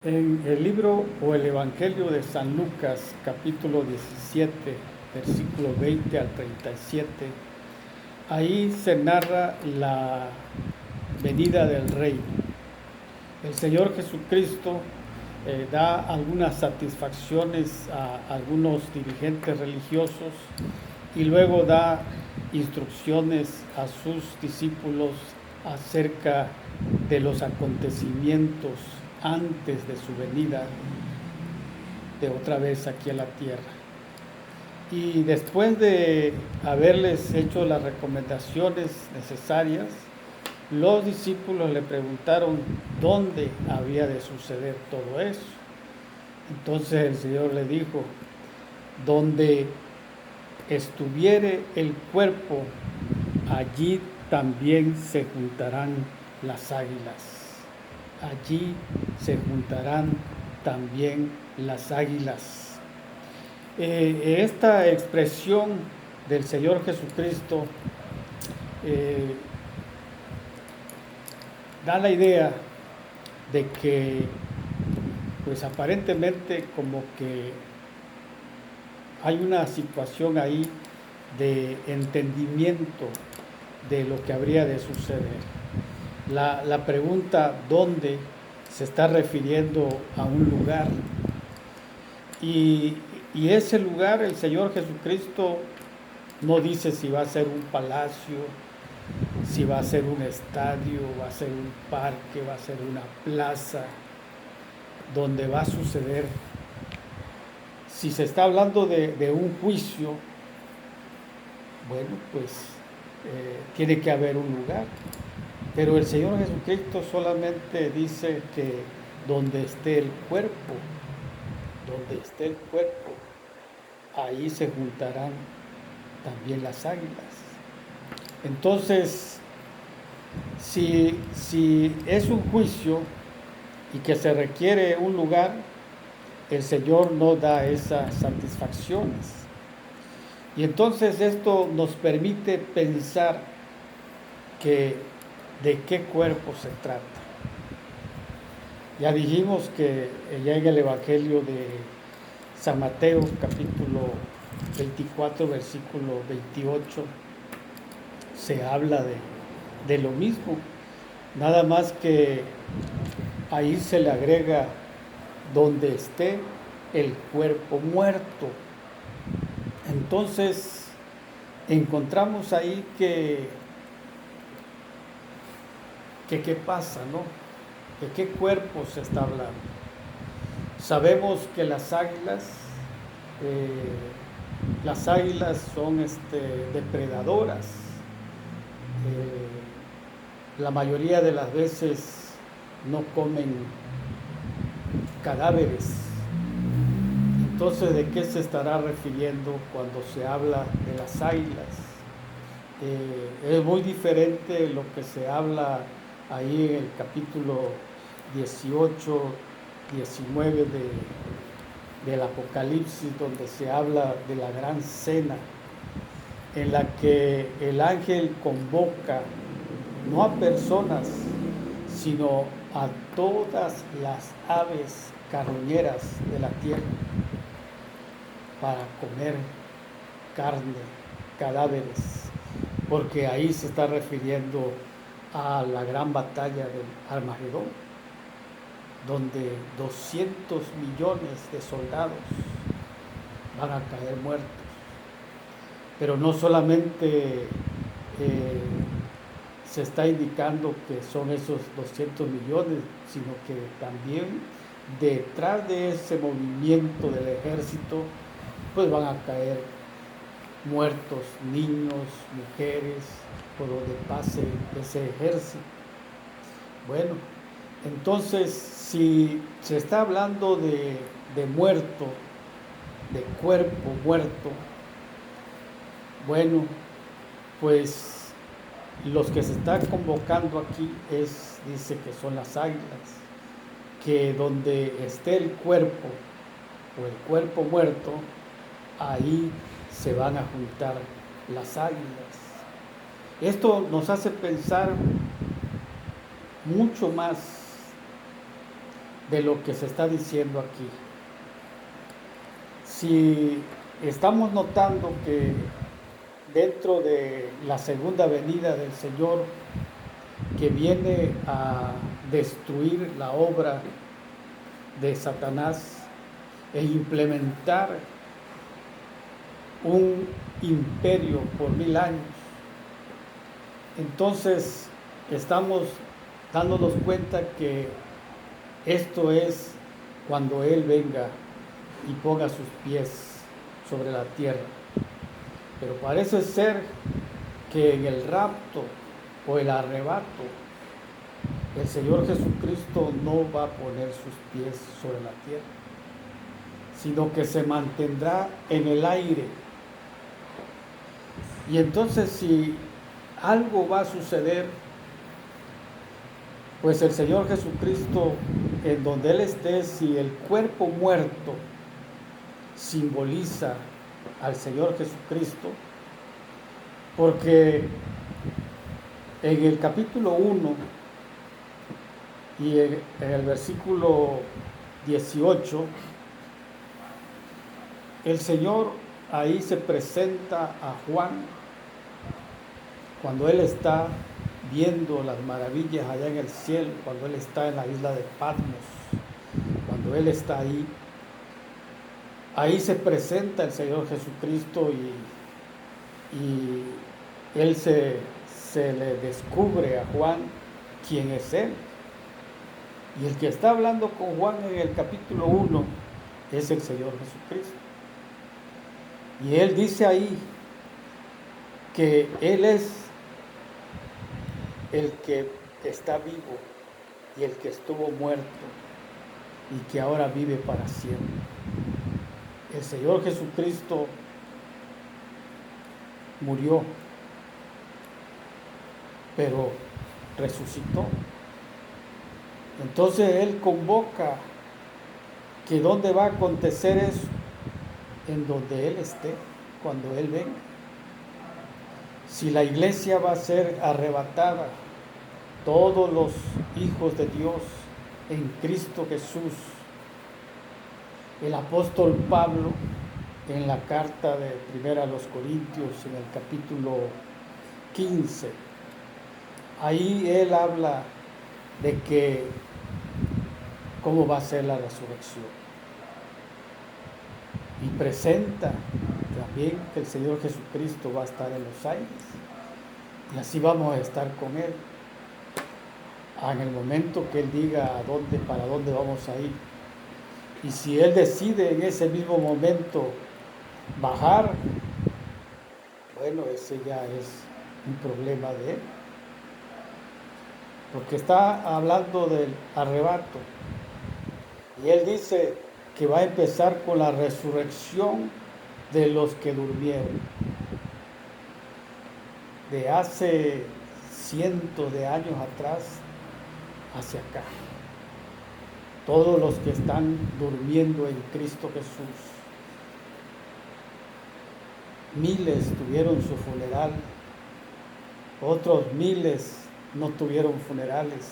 En el libro o el Evangelio de San Lucas, capítulo 17, versículo 20 al 37, ahí se narra la venida del Rey. El Señor Jesucristo da algunas satisfacciones a algunos dirigentes religiosos y luego da instrucciones a sus discípulos acerca de los acontecimientos antes de su venida de otra vez aquí a la tierra. Y después de haberles hecho las recomendaciones necesarias, los discípulos le preguntaron dónde había de suceder todo eso. Entonces el Señor le dijo: donde estuviere el cuerpo, allí también se juntarán las águilas. Allí se juntarán también las águilas. Esta expresión del Señor Jesucristo da la idea de que, pues aparentemente, como que hay una situación ahí de entendimiento de lo que habría de suceder. La pregunta ¿dónde? Se está refiriendo a un lugar. Y ese lugar, el Señor Jesucristo no dice si va a ser un palacio, si va a ser un estadio, va a ser un parque, va a ser una plaza, donde va a suceder. Si se está hablando de un juicio, bueno, pues tiene que haber un lugar. Pero el Señor Jesucristo solamente dice que donde esté el cuerpo, ahí se juntarán también las águilas. Entonces, si es un juicio y que se requiere un lugar, el Señor no da esas satisfacciones. Y entonces esto nos permite pensar que de qué cuerpo se trata. Ya dijimos que ya en el Evangelio de San Mateo, capítulo 24, versículo 28, se habla de lo mismo, nada más que ahí se le agrega donde esté el cuerpo muerto. Entonces encontramos ahí que qué pasa, ¿no? ¿De qué cuerpo se está hablando? Sabemos que las águilas son depredadoras. La mayoría de las veces no comen cadáveres. Entonces, ¿de qué se estará refiriendo cuando se habla de las águilas? Es muy diferente lo que se habla ahí en el capítulo 18, 19 del Apocalipsis, donde se habla de la gran cena, en la que el ángel convoca no a personas, sino a todas las aves carroñeras de la tierra para comer carne, cadáveres, porque ahí se está refiriendo a la gran batalla del Armagedón, donde 200 millones de soldados van a caer muertos. Pero no solamente se está indicando que son esos 200 millones, sino que también detrás de ese movimiento del ejército, pues van a caer muertos, niños, mujeres, por donde pase ese ejército. Bueno, entonces, si se está hablando de muerto, de cuerpo muerto, bueno, pues los que se están convocando aquí dice que son las águilas, que donde esté el cuerpo o el cuerpo muerto, ahí se van a juntar las águilas. Esto nos hace pensar mucho más de lo que se está diciendo aquí. Si estamos notando que dentro de la segunda venida del Señor, que viene a destruir la obra de Satanás e implementar un imperio por 1000 años, entonces estamos dándonos cuenta que esto es cuando Él venga y ponga sus pies sobre la tierra. Pero parece ser que en el rapto o el arrebato, el Señor Jesucristo no va a poner sus pies sobre la tierra, sino que se mantendrá en el aire. Y entonces, si algo va a suceder, pues el Señor Jesucristo, en donde Él esté, si el cuerpo muerto simboliza al Señor Jesucristo, porque en el capítulo 1 y en el versículo 18, el Señor ahí se presenta a Juan cuando él está viendo las maravillas allá en el cielo, cuando él está en la isla de Patmos, cuando él está ahí se presenta el Señor Jesucristo y él se le descubre a Juan quién es él. Y el que está hablando con Juan en el capítulo 1 es el Señor Jesucristo. Y él dice ahí que él es el que está vivo y el que estuvo muerto y que ahora vive para siempre. El Señor Jesucristo murió, pero resucitó. Entonces Él convoca que dónde va a acontecer eso, en donde Él esté, cuando Él venga. Si la iglesia va a ser arrebatada, todos los hijos de Dios en Cristo Jesús, el apóstol Pablo en la carta de 1 a los Corintios, en el capítulo 15, ahí él habla de que cómo va a ser la resurrección. Y presenta también que el Señor Jesucristo va a estar en los aires. Y así vamos a estar con Él. En el momento que Él diga para dónde vamos a ir. Y si Él decide en ese mismo momento bajar, bueno, ese ya es un problema de Él. Porque está hablando del arrebato. Y Él dice que va a empezar con la resurrección de los que durmieron. De hace cientos de años atrás hacia acá. Todos los que están durmiendo en Cristo Jesús. Miles tuvieron su funeral, otros miles no tuvieron funerales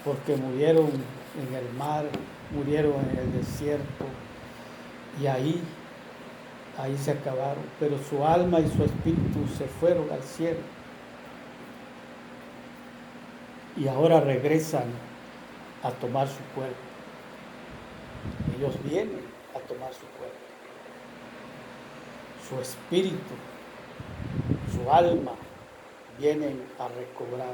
porque murieron en el mar, murieron en el desierto y ahí se acabaron, pero su alma y su espíritu se fueron al cielo y ahora regresan a tomar su cuerpo. Ellos vienen a tomar su cuerpo, su espíritu, su alma vienen a recobrar.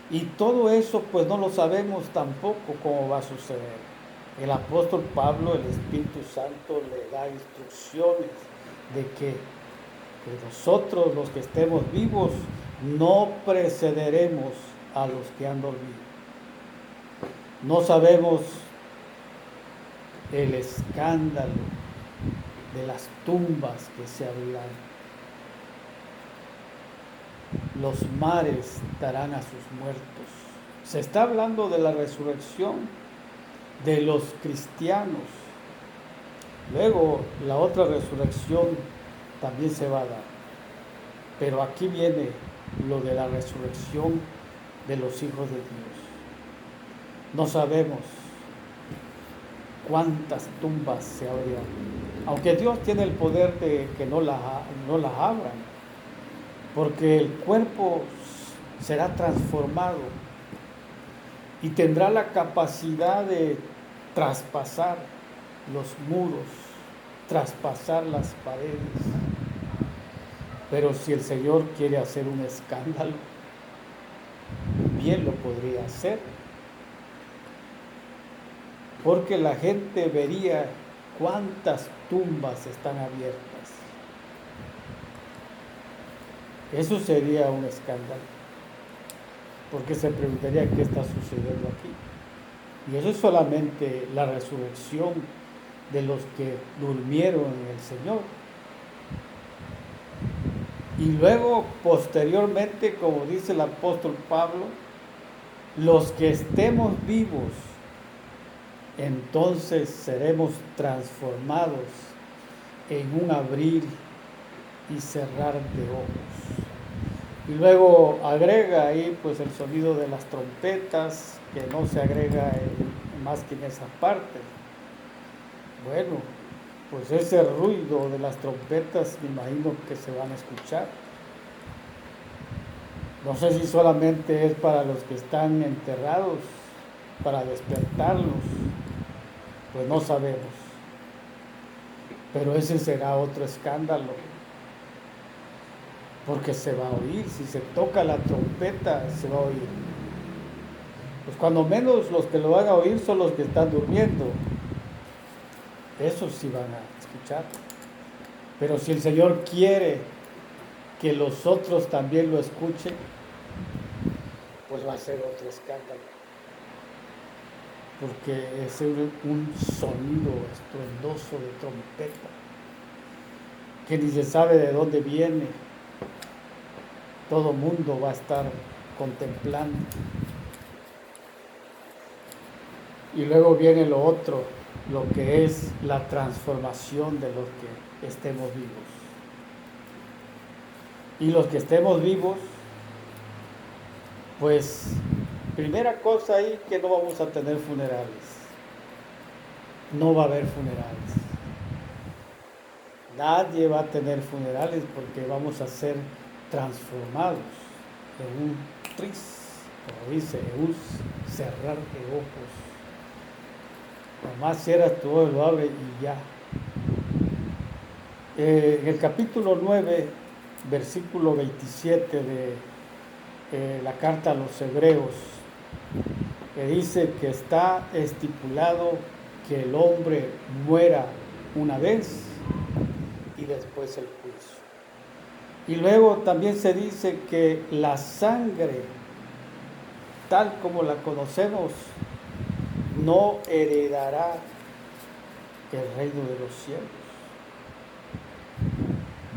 Y todo eso pues no lo sabemos tampoco cómo va a suceder. El apóstol Pablo, el Espíritu Santo le da instrucciones de que nosotros los que estemos vivos no precederemos a los que han dormido. No sabemos el escándalo de las tumbas que se abrirán. Los mares darán a sus muertos. Se está hablando de la resurrección de los cristianos. Luego la otra resurrección también se va a dar. Pero aquí viene lo de la resurrección de los hijos de Dios. No sabemos cuántas tumbas se abrirán. Aunque Dios tiene el poder de que no las abran, porque el cuerpo será transformado y tendrá la capacidad de traspasar los muros, traspasar las paredes. Pero si el Señor quiere hacer un escándalo, bien lo podría hacer, porque la gente vería cuántas tumbas están abiertas. Eso sería un escándalo, porque se preguntaría qué está sucediendo aquí. Y eso es solamente la resurrección de los que durmieron en el Señor. Y luego, posteriormente, como dice el apóstol Pablo, los que estemos vivos, entonces seremos transformados en un abrir y cerrar de ojos. Y luego agrega ahí pues el sonido de las trompetas, que no se agrega más que en esa parte. Bueno, pues ese ruido de las trompetas me imagino que se van a escuchar. No sé si solamente es para los que están enterrados, para despertarlos, pues no sabemos. Pero ese será otro escándalo, porque se va a oír. Si se toca la trompeta, se va a oír. Pues cuando menos los que lo van a oír son los que están durmiendo. Esos sí van a escuchar. Pero si el Señor quiere que los otros también lo escuchen, pues va a ser otro escándalo. Porque es un sonido estruendoso de trompeta, que ni se sabe de dónde viene. Todo mundo va a estar contemplando. Y luego viene lo otro, lo que es la transformación de los que estemos vivos. Y los que estemos vivos, pues, primera cosa ahí, que no vamos a tener funerales. No va a haber funerales. Nadie va a tener funerales porque vamos a ser transformados en un tris, como dice, un cerrar de ojos. Nomás cierras tu ojo, lo abre y ya. En el capítulo 9, versículo 27 de la carta a los Hebreos, dice que está estipulado que el hombre muera una vez y después el juicio. Y luego también se dice que la sangre, tal como la conocemos, no heredará el reino de los cielos.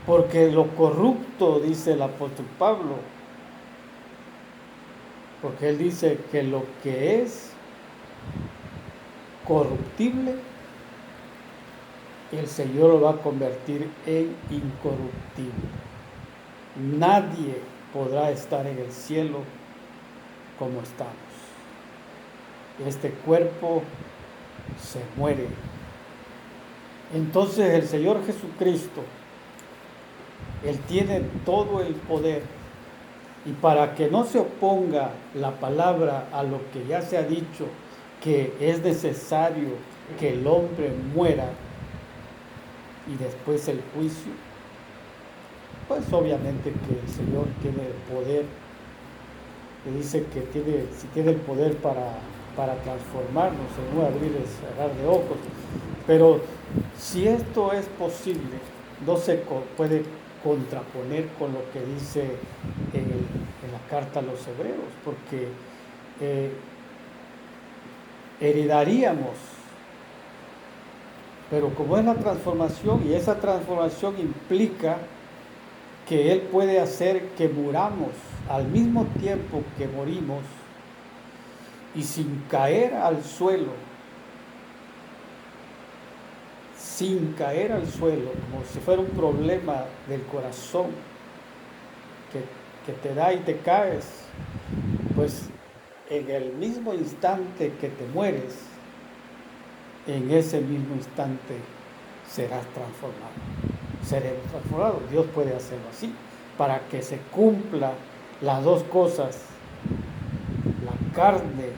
Porque lo corrupto, dice el apóstol Pablo, porque él dice que lo que es corruptible, el Señor lo va a convertir en incorruptible. Nadie podrá estar en el cielo como estamos. Este cuerpo se muere. Entonces el Señor Jesucristo, Él tiene todo el poder, y para que no se oponga la palabra a lo que ya se ha dicho, que es necesario que el hombre muera y después el juicio, pues obviamente que el Señor tiene el poder, que dice que si tiene el poder para transformarnos en un abrir y cerrar de ojos. Pero si esto es posible, no se puede contraponer con lo que dice en la carta a los Hebreos, porque heredaríamos, pero como es la transformación, y esa transformación implica que Él puede hacer que muramos al mismo tiempo que morimos y sin caer al suelo, como si fuera un problema del corazón que te da y te caes, pues en el mismo instante que te mueres, en ese mismo instante serás transformado. Seremos transformados. Dios puede hacerlo así, para que se cumpla las dos cosas. La carne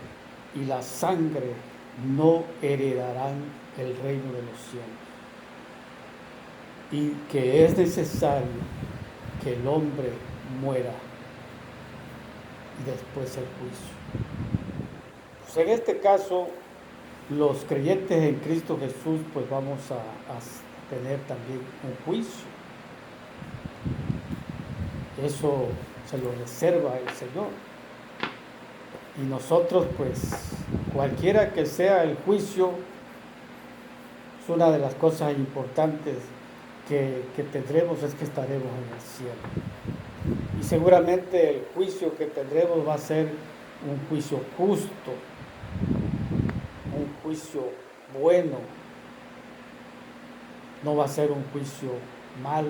y la sangre no heredarán el reino de los cielos. Y que es necesario que el hombre muera y después el juicio. Pues en este caso, los creyentes en Cristo Jesús, pues vamos a tener también un juicio. Eso se lo reserva el Señor. Y nosotros, pues, cualquiera que sea el juicio, es una de las cosas importantes que tendremos, es que estaremos en el cielo. Y seguramente el juicio que tendremos va a ser un juicio justo, un juicio bueno, no va a ser un juicio malo.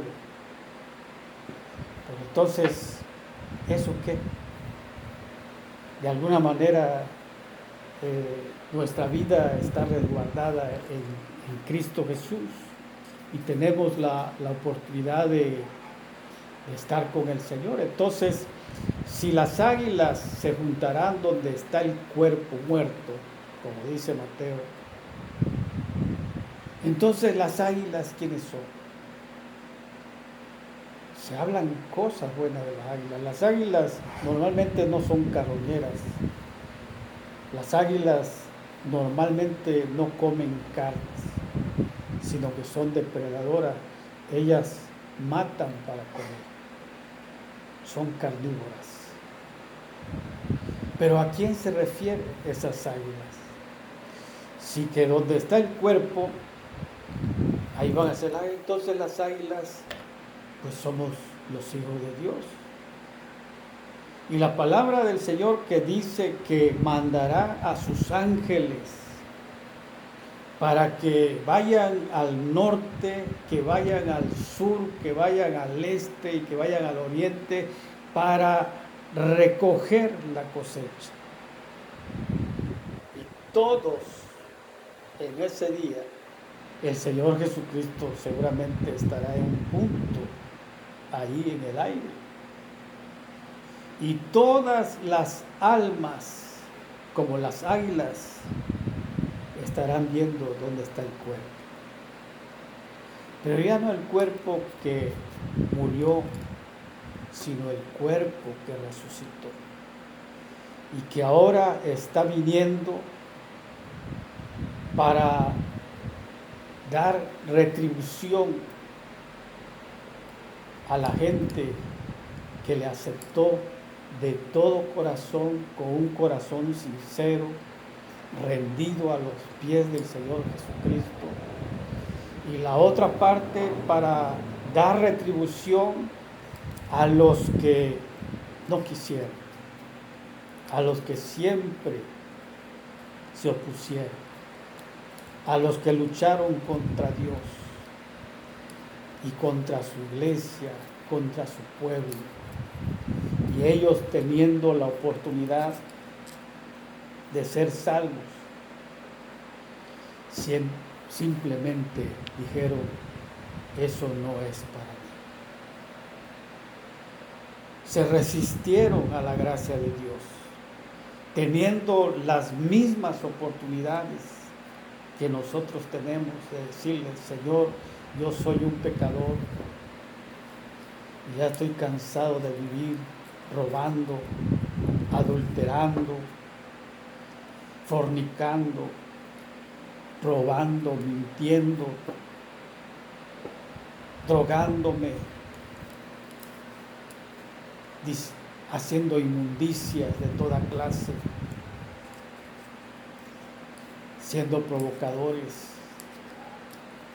Pero entonces, ¿eso qué? De alguna manera nuestra vida está resguardada en Cristo Jesús y tenemos la oportunidad de estar con el Señor. Entonces, si las águilas se juntarán donde está el cuerpo muerto, como dice Mateo, entonces las águilas, ¿quiénes son? Se hablan cosas buenas de las águilas. Las águilas normalmente no son carroñeras. Las águilas normalmente no comen carnes, sino que son depredadoras. Ellas matan para comer. Son carnívoras. Pero ¿a quién se refieren esas águilas? Si que donde está el cuerpo, ahí van a ser águilas. Entonces las águilas, pues somos los hijos de Dios. Y la palabra del Señor que dice que mandará a sus ángeles para que vayan al norte, que vayan al sur, que vayan al este y que vayan al oriente para recoger la cosecha. Y todos en ese día, el Señor Jesucristo seguramente estará en un punto ahí en el aire. Y todas las almas, como las águilas, estarán viendo dónde está el cuerpo. Pero ya no el cuerpo que murió, sino el cuerpo que resucitó. Y que ahora está viniendo para dar retribución a la gente que le aceptó de todo corazón, con un corazón sincero, rendido a los pies del Señor Jesucristo. Y la otra parte para dar retribución a los que no quisieron, a los que siempre se opusieron, a los que lucharon contra Dios y contra su iglesia, contra su pueblo. Y ellos teniendo la oportunidad de ser salvos, simplemente dijeron, eso no es para mí. Se resistieron a la gracia de Dios, teniendo las mismas oportunidades que nosotros tenemos de decirle, Señor, yo soy un pecador, y ya estoy cansado de vivir robando, adulterando, fornicando, robando, mintiendo, drogándome, haciendo inmundicias de toda clase, siendo provocadores,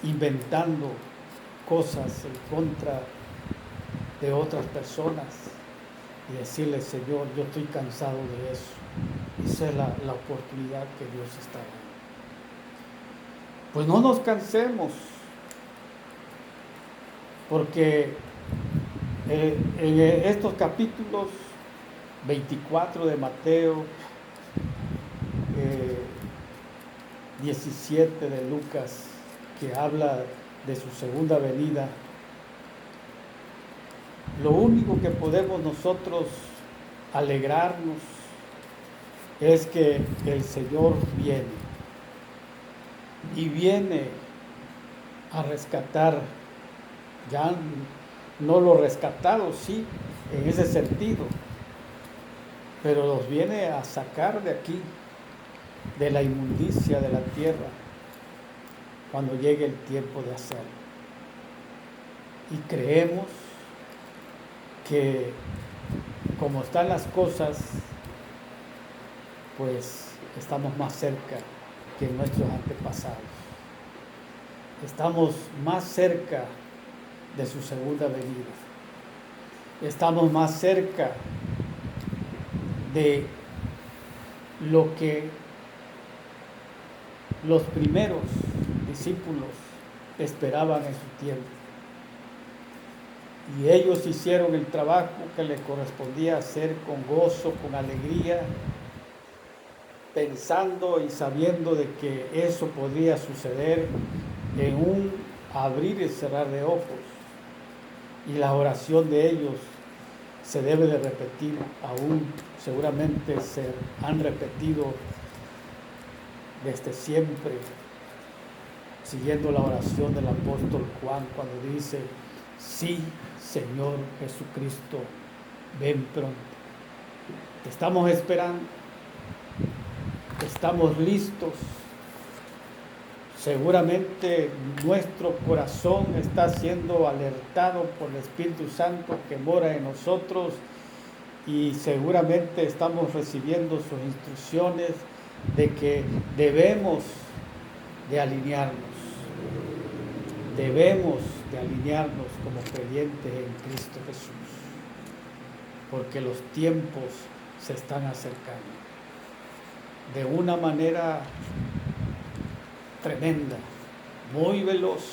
inventando cosas en contra de otras personas y decirle, Señor, yo estoy cansado de eso. Esa es la oportunidad que Dios está dando. Pues no nos cansemos, porque en estos capítulos 24 de Mateo 17 de Lucas, que habla de su segunda venida, lo único que podemos nosotros alegrarnos es que el Señor viene y viene a rescatar, ya no los rescatados, sí, en ese sentido, pero los viene a sacar de aquí, de la inmundicia de la tierra, cuando llegue el tiempo de hacerlo. Y creemos que como están las cosas, pues estamos más cerca que nuestros antepasados. Estamos más cerca de su segunda venida. Estamos más cerca de lo que los primeros discípulos esperaban en su tiempo. Y ellos hicieron el trabajo que les correspondía hacer con gozo, con alegría, pensando y sabiendo de que eso podría suceder en un abrir y cerrar de ojos. Y la oración de ellos se debe de repetir aún, seguramente se han repetido desde siempre, siguiendo la oración del apóstol Juan cuando dice: sí, Señor Jesucristo, ven pronto. Estamos esperando, estamos listos. Seguramente nuestro corazón está siendo alertado por el Espíritu Santo que mora en nosotros, y seguramente estamos recibiendo sus instrucciones de que debemos de alinearnos. Debemos de alinearnos como creyentes en Cristo Jesús, porque los tiempos se están acercando de una manera tremenda, muy veloz,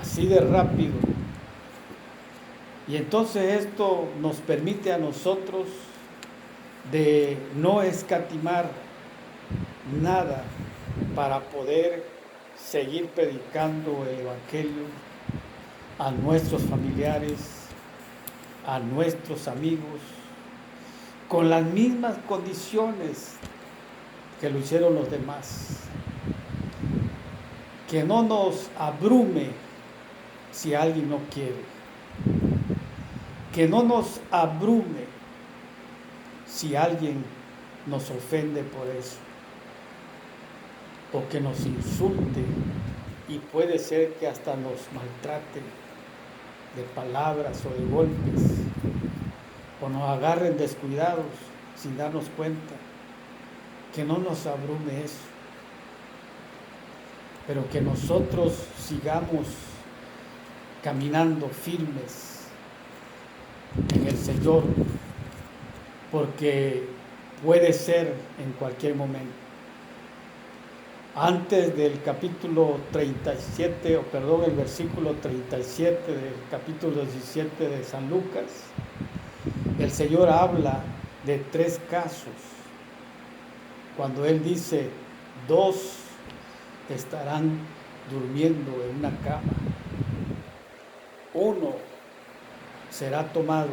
así de rápido. Y entonces esto nos permite a nosotros de no escatimar nada para poder seguir predicando el Evangelio a nuestros familiares, a nuestros amigos, con las mismas condiciones que lo hicieron los demás. Que no nos abrume si alguien no quiere. Que no nos abrume si alguien nos ofende por eso, o que nos insulte, y puede ser que hasta nos maltrate de palabras o de golpes, o nos agarren descuidados sin darnos cuenta. Que no nos abrume eso, pero que nosotros sigamos caminando firmes en el Señor, porque puede ser en cualquier momento. Antes del capítulo 37, el versículo 37 del capítulo 17 de San Lucas, el Señor habla de 3 casos. Cuando Él dice: 2 estarán durmiendo en una cama, 1 será tomado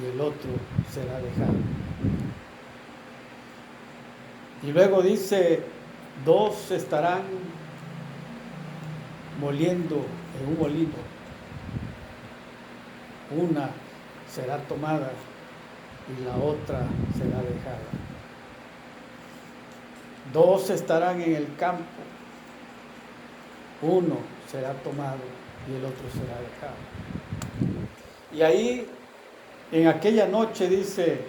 y el otro será dejado. Y luego dice: 2 estarán moliendo en un molino, 1 será tomada y la otra será dejada. 2 estarán en el campo, 1 será tomado y el otro será dejado. Y ahí, en aquella noche, dice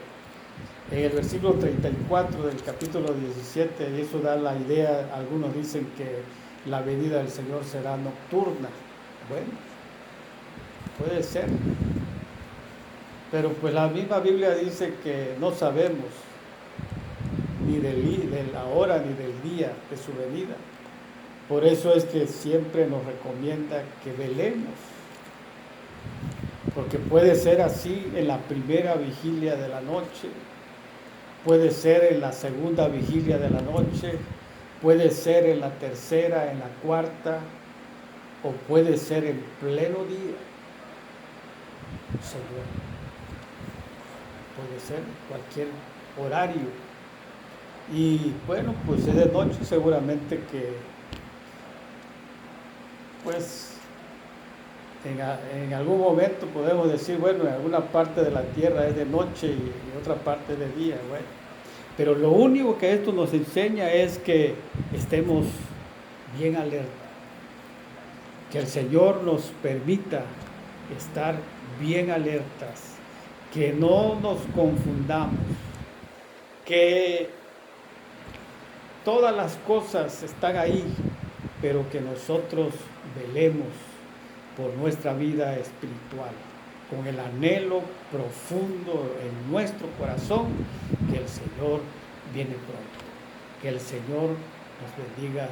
en el versículo 34 del capítulo 17, y eso da la idea, algunos dicen que la venida del Señor será nocturna. Bueno, puede ser, pero pues la misma Biblia dice que no sabemos ni de la hora ni del día de su venida. Por eso es que siempre nos recomienda que velemos, porque puede ser así en la primera vigilia de la noche, puede ser en la segunda vigilia de la noche, puede ser en la tercera, en la cuarta, o puede ser en pleno día. Señor, puede ser cualquier horario. Y bueno, pues es de noche, seguramente que pues en algún momento podemos decir, bueno, en alguna parte de la tierra es de noche y en otra parte de día, bueno. Pero lo único que esto nos enseña es que estemos bien alerta, que el Señor nos permita estar bien alertas, que no nos confundamos, que todas las cosas están ahí, pero que nosotros velemos por nuestra vida espiritual, con el anhelo profundo en nuestro corazón que el Señor viene pronto. Que el Señor nos bendiga